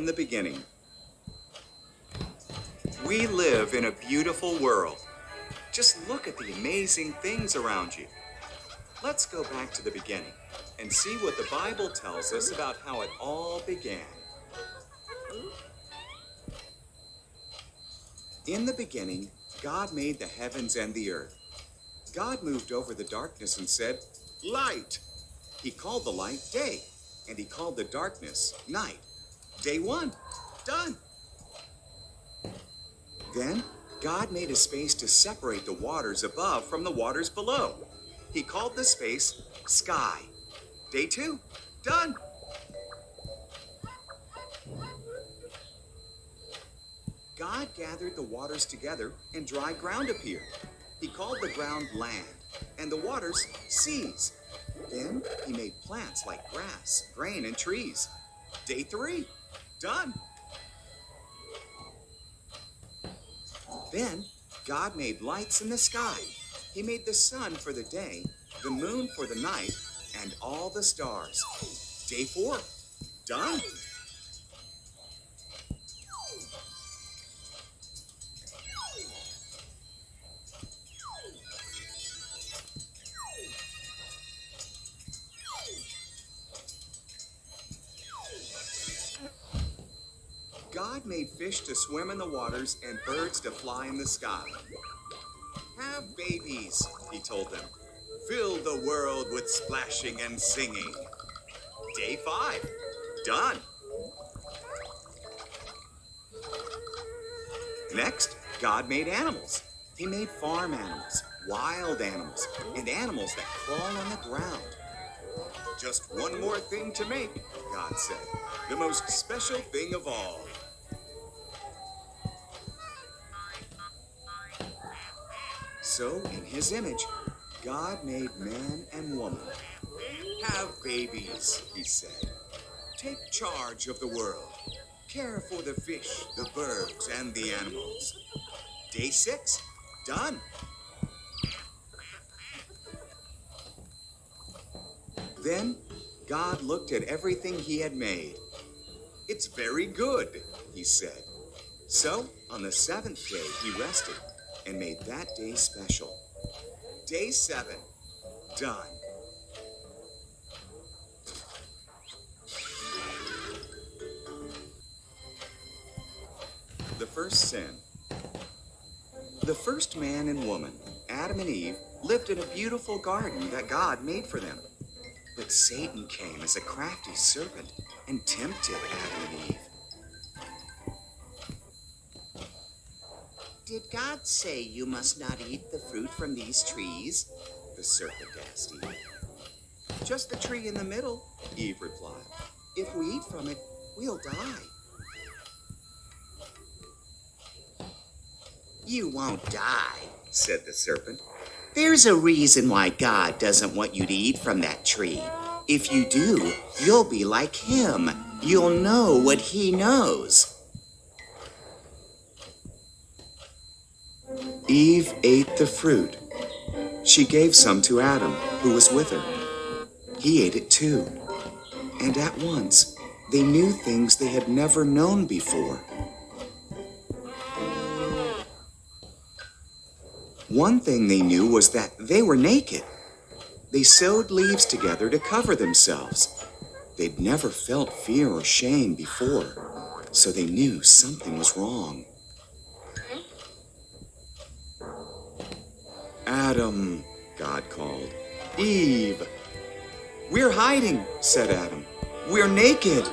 in the beginning. We live in a beautiful world. Just look at the amazing things around you. Let's go back to the beginning and see what the Bible tells us about how it all began. In the beginning, God made the heavens and the earth. God moved over the darkness and said, "Light." He called the light day, and he called the darkness night. Day one, done. Then God made a space to separate the waters above from the waters below. He called the space sky. Day two, done. God gathered the waters together and dry ground appeared. He called the ground land and the waters seas. Then he made plants like grass, grain, and trees. Day three, done. Then God made lights in the sky. He made the sun for the day, the moon for the night, and all the stars. Day four, done. God made fish to swim in the waters and birds to fly in the sky. Have babies, he told them. Fill the world with splashing and singing. Day five, done. Next, God made animals. He made farm animals, wild animals, and animals that crawl on the ground. Just one more thing to make, God said. The most special thing of all. So, in his image, God made man and woman. Have babies, he said. Take charge of the world. Care for the fish, the birds, and the animals. Day six, done. Then, God looked at everything he had made. It's very good, he said. So, on the seventh day, he rested and made that day special. Day seven, done. The first sin. The first man and woman, Adam and Eve, lived in a beautiful garden that God made for them. But Satan came as a crafty serpent and tempted Adam and Eve. Did God say you must not eat the fruit from these trees? The serpent asked Eve. Just the tree in the middle, Eve replied. If we eat from it, we'll die. You won't die, said the serpent. There's a reason why God doesn't want you to eat from that tree. If you do, you'll be like him. You'll know what he knows. Eve ate the fruit. She gave some to Adam, who was with her. He ate it too. And at once, they knew things they had never known before. One thing they knew was that they were naked. They sewed leaves together to cover themselves. They'd never felt fear or shame before, so they knew something was wrong. Adam, God called. Eve. We're hiding, said Adam. We're naked.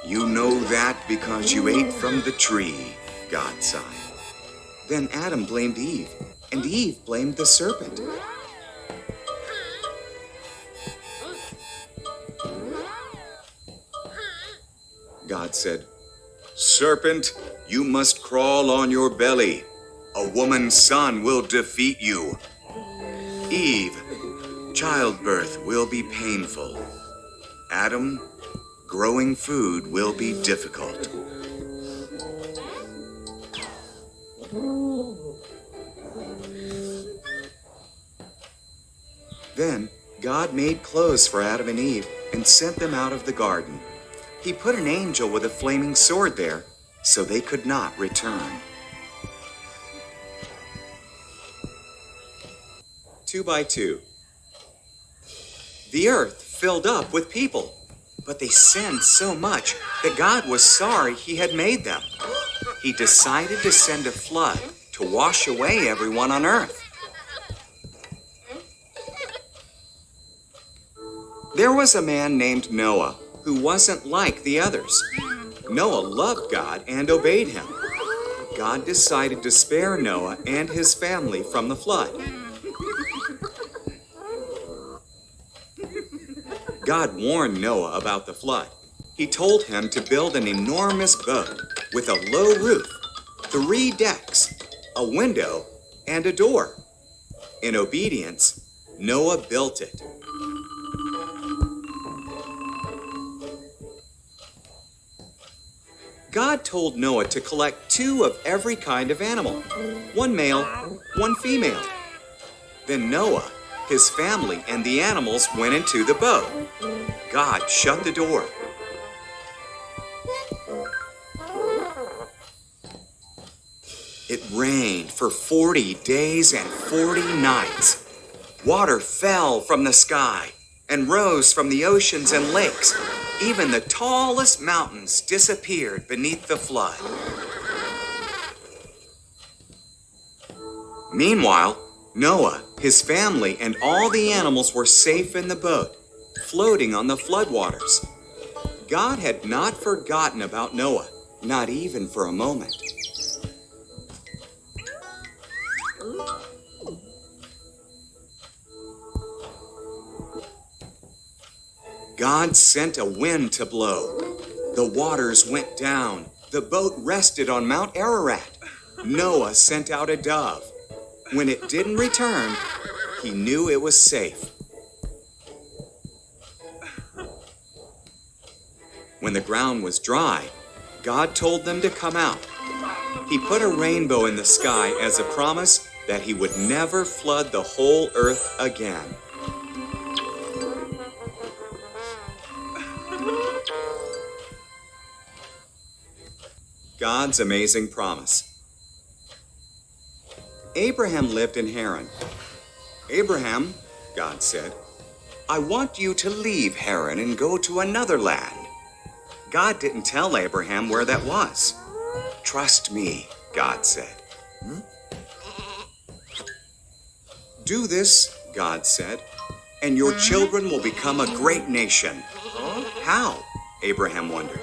You know that because you ate from the tree, God sighed. Then Adam blamed Eve, and Eve blamed the serpent. God said, Serpent, you must crawl on your belly. A woman's son will defeat you. Eve, childbirth will be painful. Adam, growing food will be difficult. Then God made clothes for Adam and Eve and sent them out of the garden. He put an angel with a flaming sword there so they could not return. 2 by 2. The earth filled up with people, but they sinned so much that God was sorry he had made them. He decided to send a flood to wash away everyone on earth. There was a man named Noah who wasn't like the others. Noah loved God and obeyed him. God decided to spare Noah and his family from the flood. God warned Noah about the flood. He told him to build an enormous boat with a low roof, 3 decks, a window, and a door. In obedience, Noah built it. God told Noah to collect 2 of every kind of animal, 1 male, 1 female. Then Noah, his family, and the animals went into the boat. God shut the door. It rained for 40 days and 40 nights. Water fell from the sky and rose from the oceans and lakes. Even the tallest mountains disappeared beneath the flood. Meanwhile, Noah, his family, and all the animals were safe in the boat, floating on the floodwaters. God had not forgotten about Noah, not even for a moment. God sent a wind to blow. The waters went down. The boat rested on Mount Ararat. Noah sent out a dove. When it didn't return, he knew it was safe. When the ground was dry, God told them to come out. He put a rainbow in the sky as a promise that he would never flood the whole earth again. God's amazing promise. Abraham lived in Haran. Abraham, God said, I want you to leave Haran and go to another land. God didn't tell Abraham where that was. Trust me, God said. Do this, God said, and your children will become a great nation. How? Abraham wondered.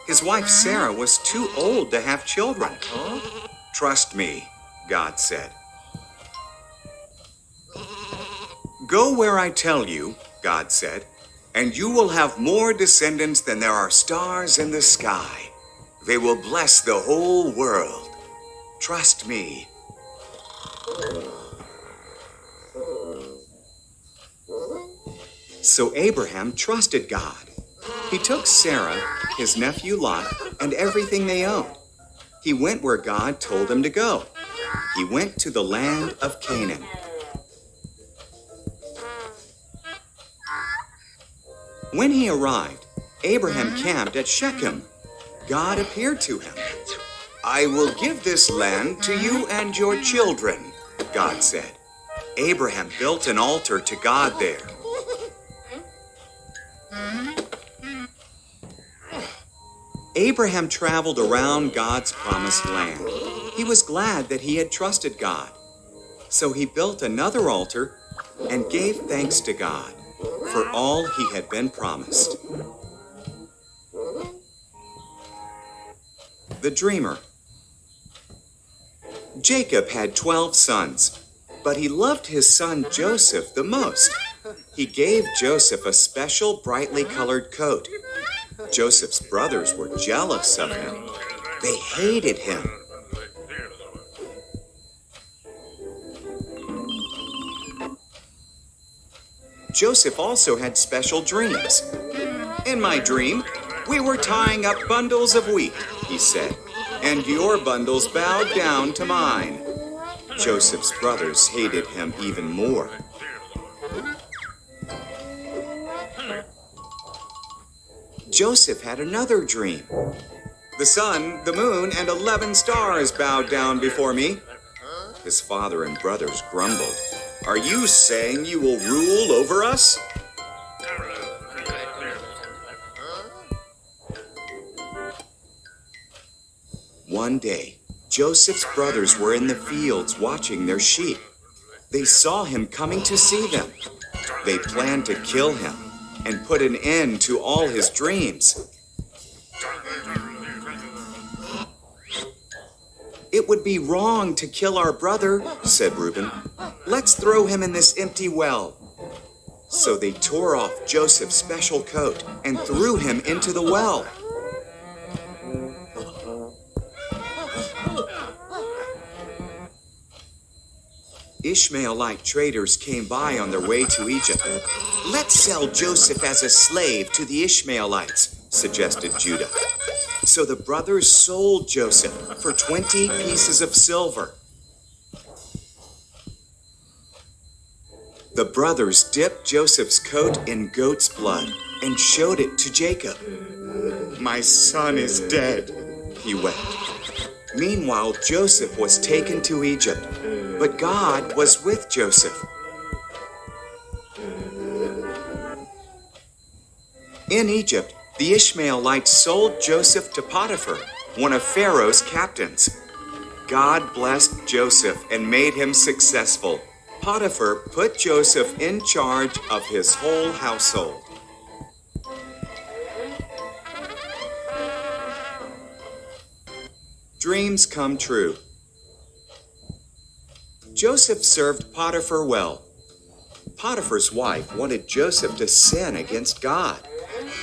His wife Sarah was too old to have children. Trust me, God said. Go where I tell you, God said, and you will have more descendants than there are stars in the sky. They will bless the whole world. Trust me. So Abraham trusted God. He took Sarah, his nephew Lot, and everything they owned. He went where God told him to go. He went to the land of Canaan. When he arrived, Abraham camped at Shechem. God appeared to him. I will give this land to you and your children, God said. Abraham built an altar to God there. Abraham traveled around God's promised land. He was glad that he had trusted God. So he built another altar and gave thanks to God for all he had been promised. The Dreamer. Jacob had 12 sons, but he loved his son Joseph the most. He gave Joseph a special brightly colored coat. Joseph's brothers were jealous of him. They hated him. Joseph also had special dreams. In my dream, we were tying up bundles of wheat, he said, and your bundles bowed down to mine. Joseph's brothers hated him even more. Joseph had another dream. The sun, the moon, and 11 stars bowed down before me. His father and brothers grumbled. Are you saying you will rule over us? One day, Joseph's brothers were in the fields watching their sheep. They saw him coming to see them. They planned to kill him and put an end to all his dreams. It would be wrong to kill our brother, said Reuben. Let's throw him in this empty well. So they tore off Joseph's special coat and threw him into the well. Ishmaelite traders came by on their way to Egypt. Let's sell Joseph as a slave to the Ishmaelites, suggested Judah. So the brothers sold Joseph for 20 pieces of silver. The brothers dipped Joseph's coat in goat's blood and showed it to Jacob. My son is dead, he wept. Meanwhile, Joseph was taken to Egypt, but God was with Joseph. In Egypt, the Ishmaelites sold Joseph to Potiphar, one of Pharaoh's captains. God blessed Joseph and made him successful. Potiphar put Joseph in charge of his whole household. Dreams come true. Joseph served Potiphar well. Potiphar's wife wanted Joseph to sin against God.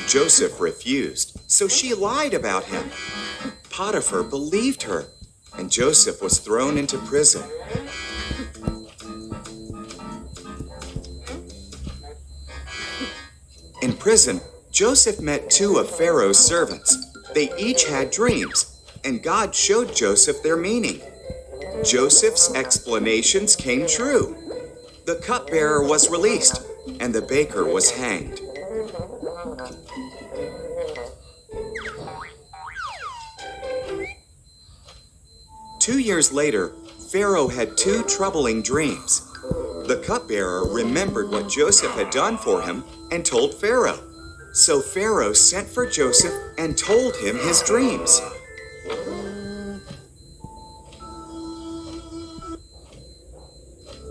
Joseph refused, so she lied about him. Potiphar believed her, and Joseph was thrown into prison. In prison, Joseph met two of Pharaoh's servants. They each had dreams, and God showed Joseph their meaning. Joseph's explanations came true. The cupbearer was released, and the baker was hanged. Two years later, Pharaoh had two troubling dreams. The cupbearer remembered what Joseph had done for him and told Pharaoh. So Pharaoh sent for Joseph and told him his dreams.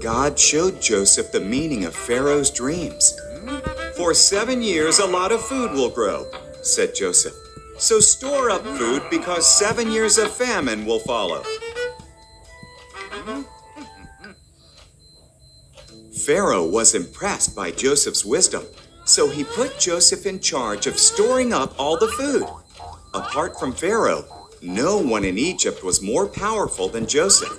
God showed Joseph the meaning of Pharaoh's dreams. For 7 years, a lot of food will grow, said Joseph. So store up food because 7 years of famine will follow. Pharaoh was impressed by Joseph's wisdom, so he put Joseph in charge of storing up all the food. Apart from Pharaoh, no one in Egypt was more powerful than Joseph.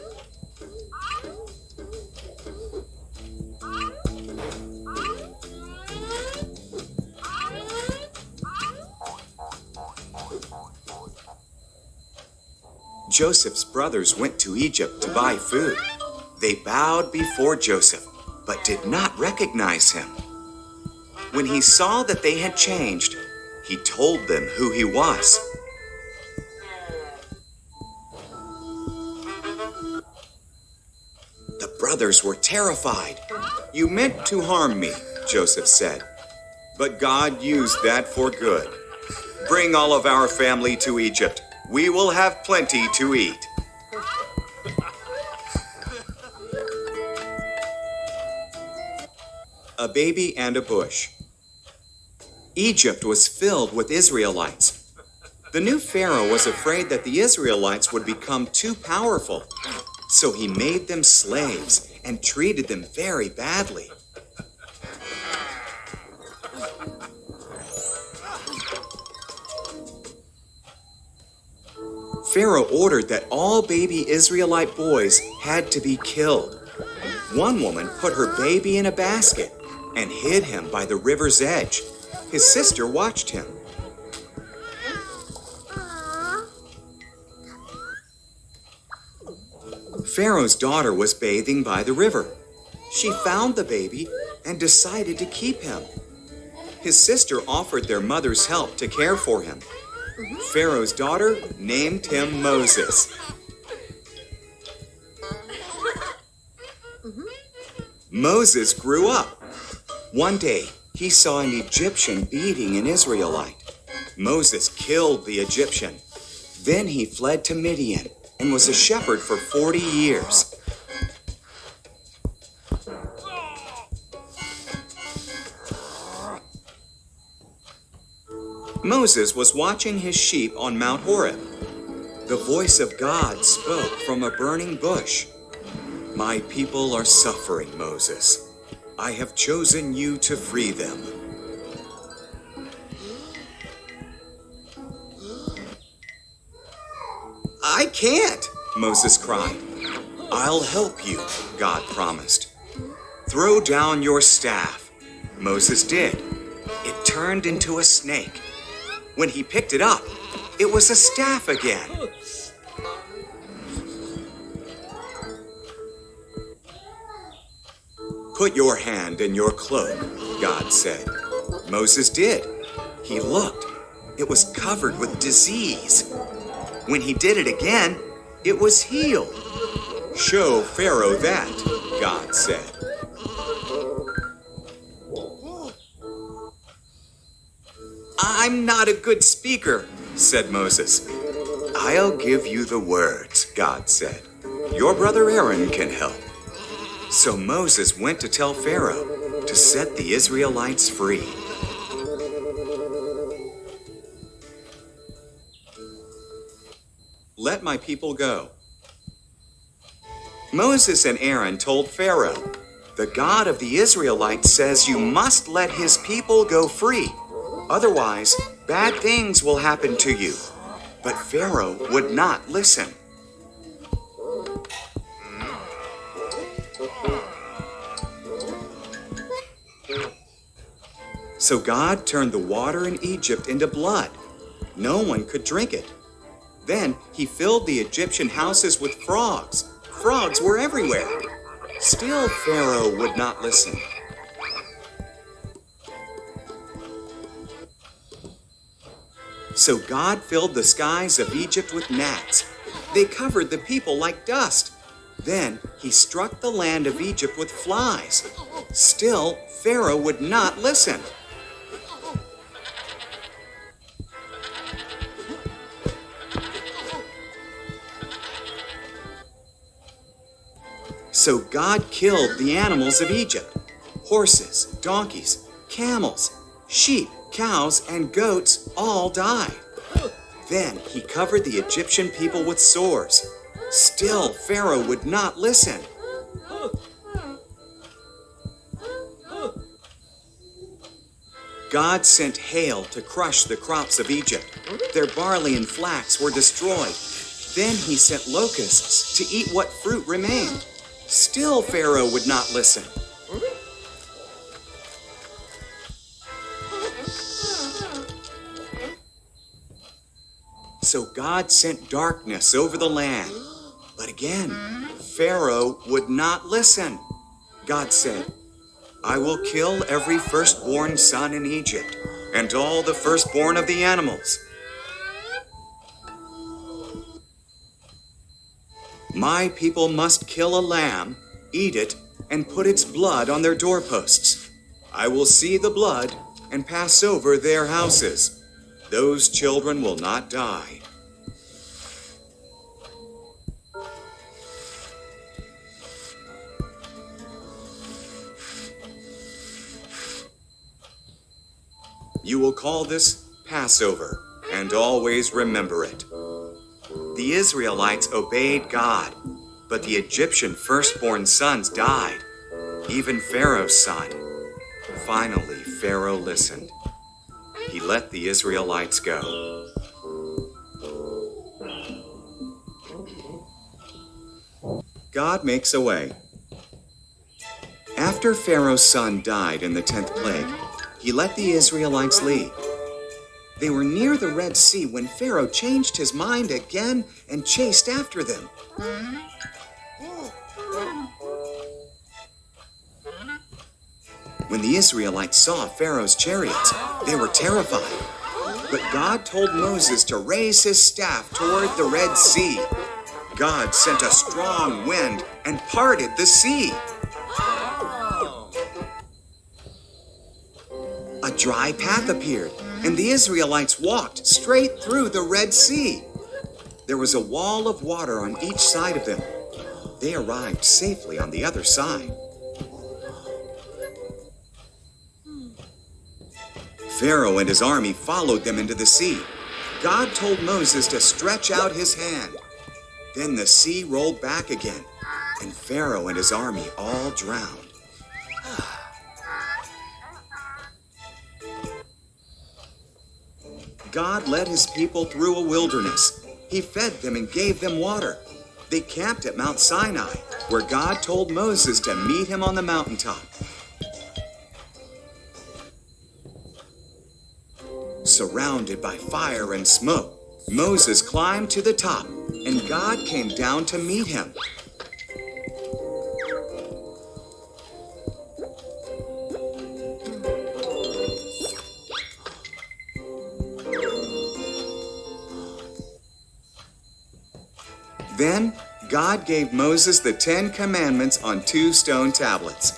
Joseph's brothers went to Egypt to buy food. They bowed before Joseph, but did not recognize him. When he saw that they had changed, he told them who he was. The brothers were terrified. You meant to harm me, Joseph said, but God used that for good. Bring all of our family to Egypt. We will have plenty to eat. A baby and a bush. Egypt was filled with Israelites. The new Pharaoh was afraid that the Israelites would become too powerful, so he made them slaves and treated them very badly. Pharaoh ordered that all baby Israelite boys had to be killed. One woman put her baby in a basket and hid him by the river's edge. His sister watched him. Pharaoh's daughter was bathing by the river. She found the baby and decided to keep him. His sister offered their mother's help to care for him. Pharaoh's daughter named him Moses. Moses grew up. One day, he saw an Egyptian beating an Israelite. Moses killed the Egyptian. Then he fled to Midian and was a shepherd for 40 years. Moses was watching his sheep on Mount Horeb. The voice of God spoke from a burning bush. "My people are suffering, Moses. I have chosen you to free them." "I can't," Moses cried. "I'll help you," God promised. "Throw down your staff." Moses did. It turned into a snake. When he picked it up, it was a staff again. "Put your hand in your cloak," God said. Moses did. He looked. It was covered with disease. When he did it again, it was healed. "Show Pharaoh that," God said. "I'm not a good speaker," said Moses. "I'll give you the words," God said. "Your brother Aaron can help." So Moses went to tell Pharaoh to set the Israelites free. "Let my people go." Moses and Aaron told Pharaoh, "The God of the Israelites says you must let his people go free. Otherwise, bad things will happen to you." But Pharaoh would not listen. So God turned the water in Egypt into blood. No one could drink it. Then he filled the Egyptian houses with frogs. Frogs were everywhere. Still, Pharaoh would not listen. So God filled the skies of Egypt with gnats. They covered the people like dust. Then he struck the land of Egypt with flies. Still, Pharaoh would not listen. So God killed the animals of Egypt: horses, donkeys, camels, sheep, cows, and goats all died. Then he covered the Egyptian people with sores. Still, Pharaoh would not listen. God sent hail to crush the crops of Egypt. Their barley and flax were destroyed. Then he sent locusts to eat what fruit remained. Still, Pharaoh would not listen. So God sent darkness over the land. But again, Pharaoh would not listen. God said, "I will kill every firstborn son in Egypt, and all the firstborn of the animals. My people must kill a lamb, eat it, and put its blood on their doorposts. I will see the blood and pass over their houses. Those children will not die." You will call this Passover, and always remember it. The Israelites obeyed God, but the Egyptian firstborn sons died, even Pharaoh's son. Finally, Pharaoh listened. He let the Israelites go. God makes a way. After Pharaoh's son died in the 10th plague, he let the Israelites leave. They were near the Red Sea when Pharaoh changed his mind again and chased after them. When the Israelites saw Pharaoh's chariots, they were terrified. But God told Moses to raise his staff toward the Red Sea. God sent a strong wind and parted the sea. A dry path appeared, and the Israelites walked straight through the Red Sea. There was a wall of water on each side of them. They arrived safely on the other side. Pharaoh and his army followed them into the sea. God told Moses to stretch out his hand. Then the sea rolled back again, and Pharaoh and his army all drowned. God led his people through a wilderness. He fed them and gave them water. They camped at Mount Sinai, where God told Moses to meet him on the mountaintop. Surrounded by fire and smoke, Moses climbed to the top, and God came down to meet him. Then God gave Moses the 10 Commandments on 2 stone tablets.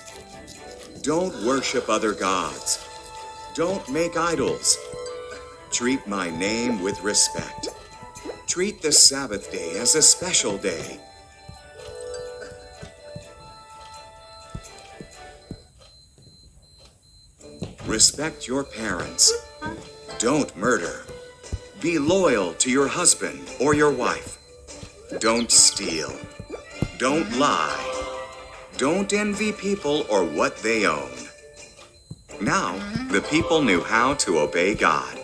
Don't worship other gods. Don't make idols. Treat my name with respect. Treat the Sabbath day as a special day. Respect your parents. Don't murder. Be loyal to your husband or your wife. Don't steal. Don't lie. Don't envy people or what they own. Now, the people knew how to obey God.